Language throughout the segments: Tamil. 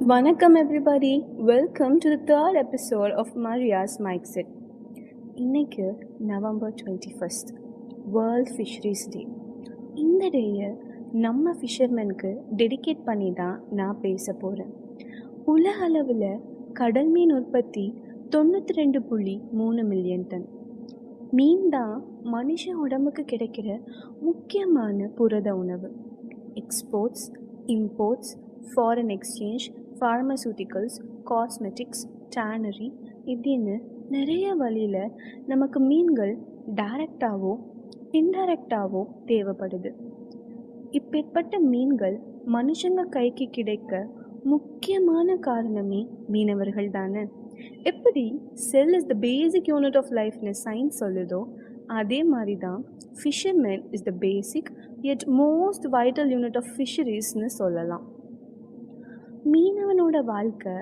வணக்கம் everybody. Welcome to the third episode of Maria's Mindset. இன்னைக்கு நவம்பர் 21st வேர்ல்ட் ஃபிஷரிஸ் டே. இந்த டேயை நம்ம ஃபிஷர்மேனுக்கு டெடிகேட் பண்ணி தான் நான் பேச போகிறேன். உலக அளவில் கடல் மீன் உற்பத்தி 92.3 மில்லியன் டன். மீன் தான் மனுஷ உடம்புக்கு கிடைக்கிற முக்கியமான புரத உணவு. Exports, imports, foreign exchange, pharmaceuticals, cosmetics, tannery இப்படின்னு நிறைய வழியில் நமக்கு மீன்கள் டைரக்டாவோ இன்டைரக்டாவோ தேவைப்படுது. இப்பேற்பட்ட மீன்கள் மனுஷங்க கைக்கு கிடைக்க முக்கியமான காரணமே மீனவர்கள் தானே. எப்படி cell is the basic unit of லைஃப்னு சயின்ஸ் சொல்லுதோ அதே மாதிரி தான் fisherman is the basic yet most vital unit of ஃபிஷரிஸ்னு சொல்லலாம். மீனவனோட வாழ்க்கை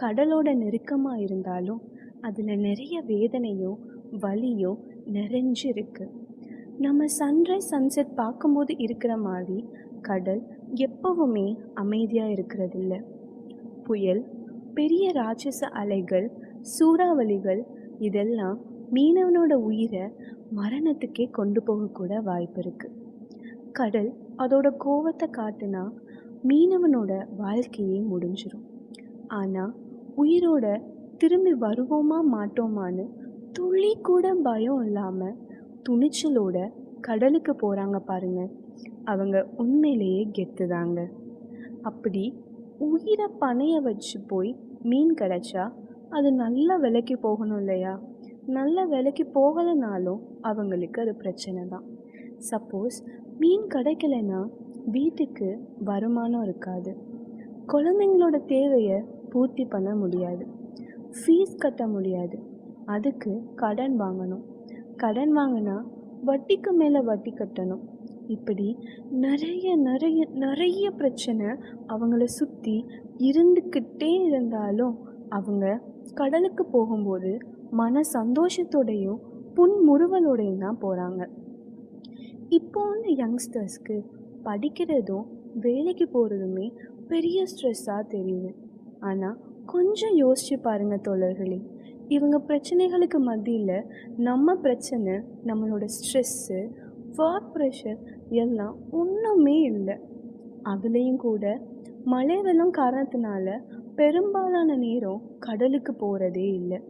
கடலோட நெருக்கமாக இருந்தாலும் அதில் நிறைய வேதனையோ வலியோ நிறைஞ்சிருக்கு. நம்ம சன்ரைஸ் சன்செட் பார்க்கும்போது இருக்கிற மாதிரி கடல் எப்பவுமே அமைதியாக இருக்கிறதில்ல. புயல், பெரிய ராட்சச அலைகள், சூறாவளிகள் இதெல்லாம் மீனவனோட உயிரை மரணத்துக்கே கொண்டு போகக்கூட வாய்ப்பு இருக்குது. கடல் அதோட கோவத்தை காட்டுனா மீனவனோட வாழ்க்கையே முடிஞ்சிடும். ஆனால் உயிரோட திரும்பி வருவோமா மாட்டோமான்னு துளி கூட பயம் இல்லாமல் துணிச்சலோட கடலுக்கு போகிறாங்க பாருங்க, அவங்க உண்மையிலேயே கெத்து தாங்க. அப்படி உயிரை பணைய வச்சு போய் மீன் கிடைச்சா அது நல்ல விலைக்கு போகணும் இல்லையா? நல்ல விலைக்கு போகலைனாலும் அவங்களுக்கு அது பிரச்சனை தான். சப்போஸ் மீன் கிடைக்கலைன்னா வீட்டுக்கு வருமானம் இருக்காது, குழந்தைங்களோட தேவையை பூர்த்தி பண்ண முடியாது, ஃபீஸ் கட்ட முடியாது, அதுக்கு கடன் வாங்கணும், கடன் வாங்கினா வட்டிக்கு மேலே வட்டி கட்டணும். இப்படி நிறைய நிறைய நிறைய பிரச்சனை அவங்கள சுற்றி இருந்துக்கிட்டே இருந்தாலும் அவங்க கடலுக்கு போகும்போது மன சந்தோஷத்தோடையும் புன்முறுவலோடையும் தான் போகிறாங்க. இப்போ உள்ள யங்ஸ்டர்ஸ்க்கு படிக்கிறதும் வேலைக்கு போகிறதுமே பெரிய ஸ்ட்ரெஸ்ஸாக தெரியுது. ஆனால் கொஞ்சம் யோசிச்சு பாருங்கள் தோழர்களே, இவங்க பிரச்சனைகளுக்கு மத்தியில் நம்ம பிரச்சனை, நம்மளோட ஸ்ட்ரெஸ்ஸு, ஒர்க் ப்ரெஷர் எல்லாம் ஒன்றுமே இல்லை. அதுலேயும் கூட மழை வெள்ளம் காரணத்தினால பெரும்பாலான நேரம் கடலுக்கு போகிறதே இல்லை.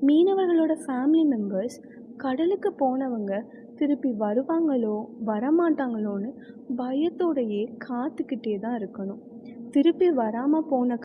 மீனவர்களோட ஃபேமிலி மெம்பர்ஸ் கடலுக்கு போனவங்க திருப்பி வருவாங்களோ வரமாட்டாங்களோன்னு பயத்தோடையே காத்துக்கிட்டே தான் இருக்கணும். திருப்பி வராமல் போன